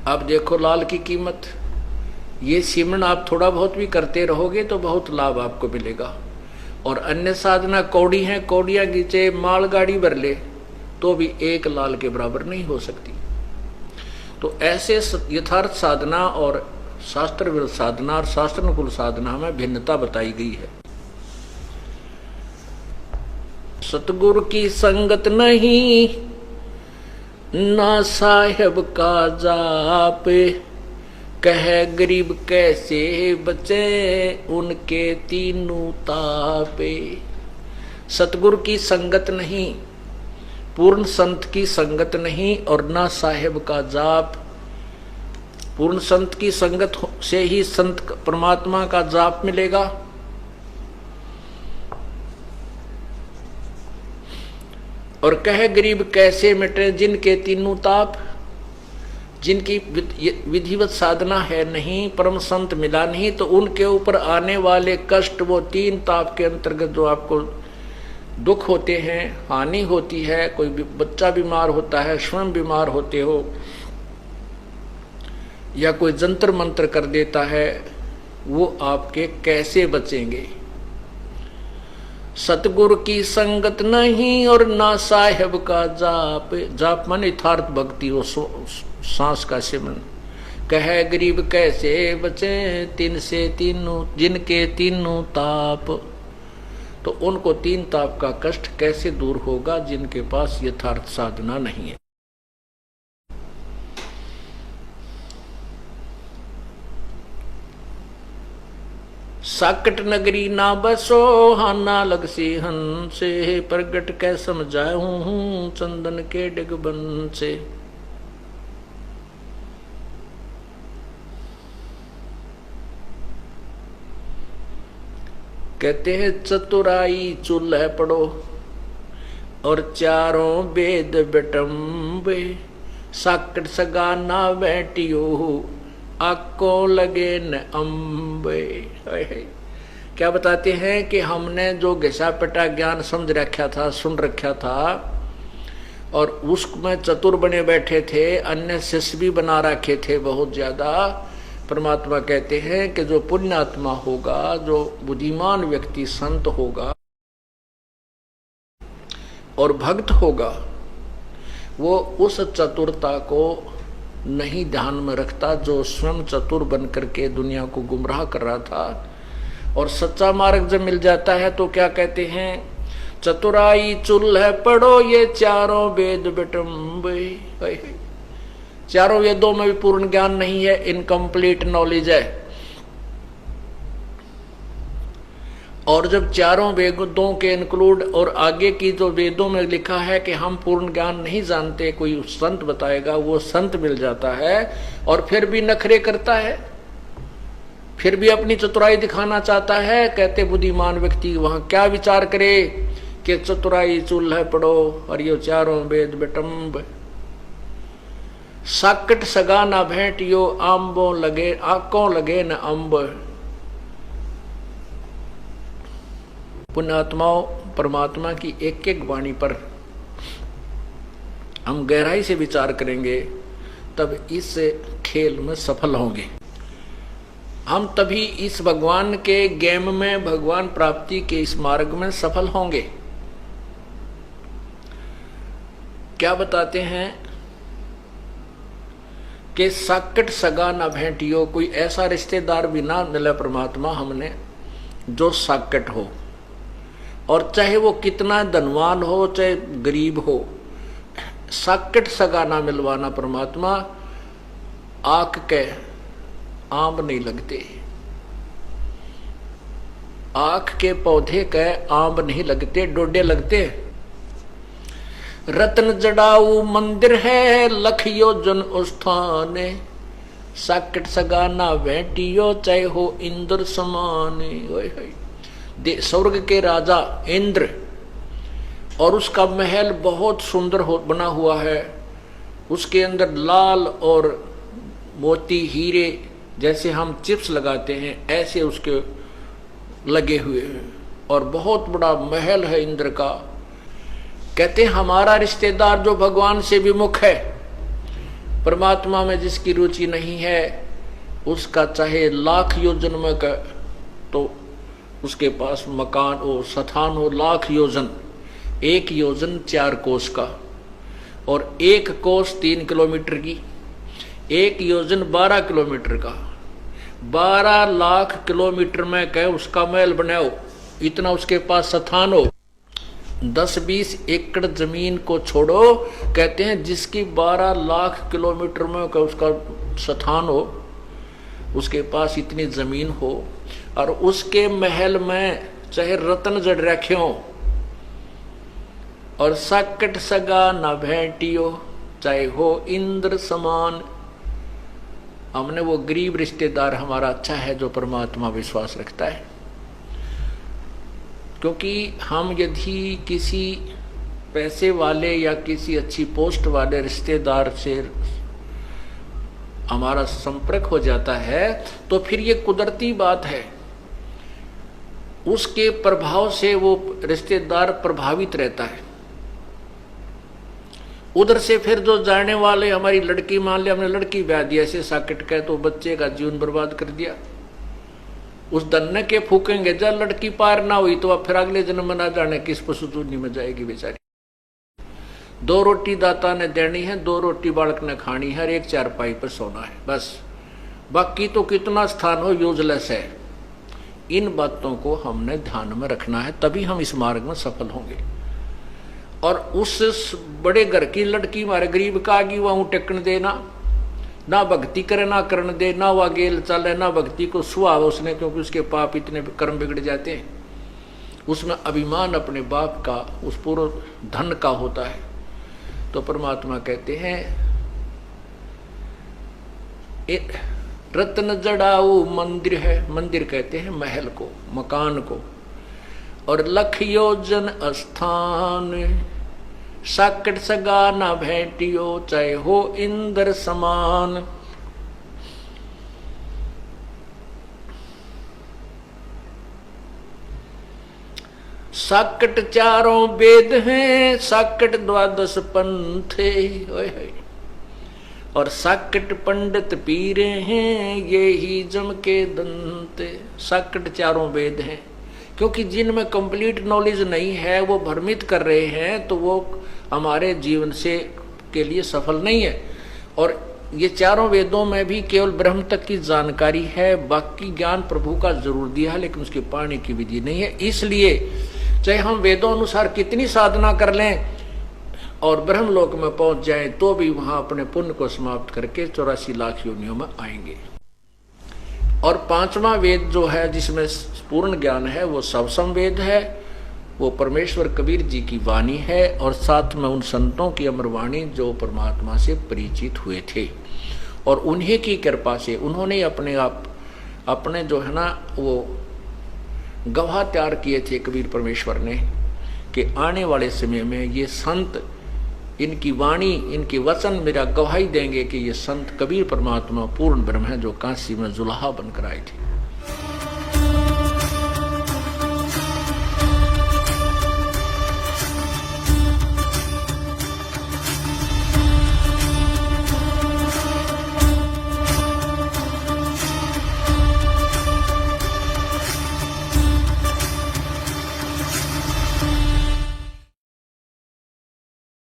अब देखो लाल की कीमत, ये सिमरन आप थोड़ा बहुत भी करते रहोगे तो बहुत लाभ आपको मिलेगा। और अन्य साधना कौड़ी हैं, कौड़ियां खींचे मालगाड़ी भर ले तो भी एक लाल के बराबर नहीं हो सकती। तो ऐसे यथार्थ साधना और शास्त्र विरुद्ध साधना और शास्त्र अनुकूल साधना में भिन्नता बताई गई है। सतगुरु की संगत नहीं, ना साहेब का जाप, कह गरीब कैसे बचे उनके तीनों तापे। सतगुरु की संगत नहीं, पूर्ण संत की संगत नहीं और ना साहेब का जाप। पूर्ण संत की संगत से ही संत परमात्मा का जाप मिलेगा। और कह गरीब कैसे मिटे जिनके तीनों ताप, जिनकी विधिवत साधना है नहीं, परम संत मिला नहीं, तो उनके ऊपर आने वाले कष्ट वो तीन ताप के अंतर्गत जो आपको दुख होते हैं, हानि होती है, कोई बच्चा बीमार होता है, स्वयं बीमार होते हो, या कोई जंतर मंत्र कर देता है, वो आपके कैसे बचेंगे। सतगुरु की संगत नहीं और ना साहेब का जाप। जाप मन यथार्थ भक्ति, वो सांस का सिमरन। कह गरीब कैसे बचे तीन से तीनों जिनके तीनों ताप, तो उनको तीन ताप का कष्ट कैसे दूर होगा जिनके पास यथार्थ साधना नहीं है। साकट नगरी ना बसो हाना लगसी हंसे, प्रगट कै समझाऊं चंदन के डिगबन से। कहते हैं चतुराई चूल्हे पड़ो और चारों वेद बेटम्बे, साकट सगा ना बैठियो आको लगे न अम्बे। क्या बताते हैं कि हमने जो घिसा पिटा ज्ञान समझ रखा था, सुन रखा था, और उसमें चतुर बने बैठे थे, अन्य शिष्य भी बना रखे थे बहुत ज्यादा। परमात्मा कहते हैं कि जो पुण्यात्मा होगा, जो बुद्धिमान व्यक्ति संत होगा और भक्त होगा, वो उस चतुरता को नहीं ध्यान में रखता जो स्वयं चतुर बन करके दुनिया को गुमराह कर रहा था। और सच्चा मार्ग जब मिल जाता है तो क्या कहते हैं, चतुराई चूल्हे पढ़ो ये चारों वेद बिटम्बे। चारों वेदों में भी पूर्ण ज्ञान नहीं है, इनकम्प्लीट नॉलेज है। और जब चारों वेदों के इंक्लूड और आगे की जो वेदों में लिखा है कि हम पूर्ण ज्ञान नहीं जानते, कोई संत बताएगा, वो संत मिल जाता है और फिर भी नखरे करता है, फिर भी अपनी चतुराई दिखाना चाहता है। कहते बुद्धिमान व्यक्ति वहां क्या विचार करे कि चतुराई चूल्हे पढ़ो और ये चारों वेद बेटम्ब, साकट सगा ना भेंटियो आंबो लगे आंकों लगे न अम्ब। पुण्यात्माओं, परमात्मा की एक एक वाणी पर हम गहराई से विचार करेंगे तब इस खेल में सफल होंगे। हम तभी इस भगवान के गेम में, भगवान प्राप्ति के इस मार्ग में सफल होंगे। क्या बताते हैं कि साकट सगा ना भेंटियो, कोई ऐसा रिश्तेदार भी ना मिला परमात्मा हमने जो साकट हो, और चाहे वो कितना धनवान हो चाहे गरीब हो, साकट सगा ना मिलवाना परमात्मा। आंख के आंब नहीं लगते, आंख के पौधे के आंब नहीं लगते, डोडे लगते। रत्न जड़ाऊ मंदिर है लखियो जन उस्थाने, साकट सगा ना भेंटियो चाहे हो इंद्र समाने। स्वर्ग के राजा इंद्र, और उसका महल बहुत सुंदर बना हुआ है, उसके अंदर लाल और मोती हीरे जैसे हम चिप्स लगाते हैं ऐसे उसके लगे हुए हैं, और बहुत बड़ा महल है इंद्र का। कहते हैं हमारा रिश्तेदार जो भगवान से विमुख है परमात्मा में जिसकी रुचि नहीं है उसका चाहे लाख योजन में का तो उसके पास मकान हो, स्थान हो लाख योजन, 1 योजन 4 कोस का, और 1 कोस 3 किलोमीटर की, 1 योजन 12 किलोमीटर का, 12 लाख किलोमीटर में कहे उसका महल बनाओ, इतना उसके पास स्थान हो। 10-20 एकड़ जमीन को छोड़ो, कहते हैं जिसकी 12 लाख किलोमीटर में का उसका स्थान हो, उसके पास इतनी जमीन हो, और उसके महल में चाहे रत्न जड़ रखे हो, और साकट सगा न भेंटियो, चाहे हो इंद्र समान। हमने वो गरीब रिश्तेदार हमारा अच्छा है जो परमात्मा विश्वास रखता है, क्योंकि हम यदि किसी पैसे वाले या किसी अच्छी पोस्ट वाले रिश्तेदार से हमारा संपर्क हो जाता है तो फिर ये कुदरती बात है, उसके प्रभाव से वो रिश्तेदार प्रभावित रहता है। उधर से फिर जो जाने वाले, हमारी लड़की, मान लिया हमने लड़की ब्याह दी ऐसे साकेट का, तो बच्चे का जीवन बर्बाद कर दिया, उस दन्ने के फूकेंगे, जब लड़की पार ना हुई तो अब फिर अगले जन्म में ना जाने किस पशुचूनी में जाएगी बेचारी। 2 रोटी दाता ने देनी है, 2 रोटी बालक ने खानी है, 1 चारपाई पर सोना है, बस। बाकी तो कितना स्थान हो यूजलेस है। इन बातों को हमने ध्यान में रखना है, तभी हम इस मार्ग में सफल होंगे। और उस बड़े घर की लड़की मारे गरीब का आगी वहां टेकन देना, ना भक्ति करे ना करण दे, ना वह गेल चले, ना भक्ति को सुहाव उसने, क्योंकि उसके पाप इतने कर्म बिगड़ जाते हैं। उसमें अभिमान अपने बाप का, उस पूर्ण धन का होता है। तो परमात्मा कहते हैं रत्न जड़ाऊ मंदिर है, मंदिर कहते हैं महल को, मकान को, और लख योजन स्थान, साकट सगा ना भेंटियो, चाहे हो इंद्र समान। साकट 4 वेद हैं, साकट 12 पंथ है, और साकट पंडित पीरे हैं, ये ही जम के दंत। साकट 4 वेद हैं, क्योंकि जिनमें कंप्लीट नॉलेज नहीं है वो भ्रमित कर रहे हैं, तो वो हमारे जीवन से के लिए सफल नहीं है। और ये 4 वेदों में भी केवल ब्रह्म तक की जानकारी है, बाकी ज्ञान प्रभु का जरूर दिया है, लेकिन उसके पाने की विधि नहीं है। इसलिए चाहे हम वेदों अनुसार कितनी साधना कर लें और ब्रह्मलोक में पहुंच जाएं, तो भी वहां अपने पुण्य को समाप्त करके 84 लाख योनियों में आएंगे। और 5वां वेद जो है जिसमें पूर्ण ज्ञान है वो सबसम वेद है, वो परमेश्वर कबीर जी की वाणी है, और साथ में उन संतों की अमर वाणी जो परमात्मा से परिचित हुए थे, और उन्हीं की कृपा से उन्होंने अपने जो है ना वो गवाह तैयार किए थे कबीर परमेश्वर ने, कि आने वाले समय में ये संत, इनकी वाणी, इनके वचन मेरा गवाही देंगे कि ये संत कबीर परमात्मा पूर्ण ब्रह्म है जो काशी में जुलाहा बनकर आए थे।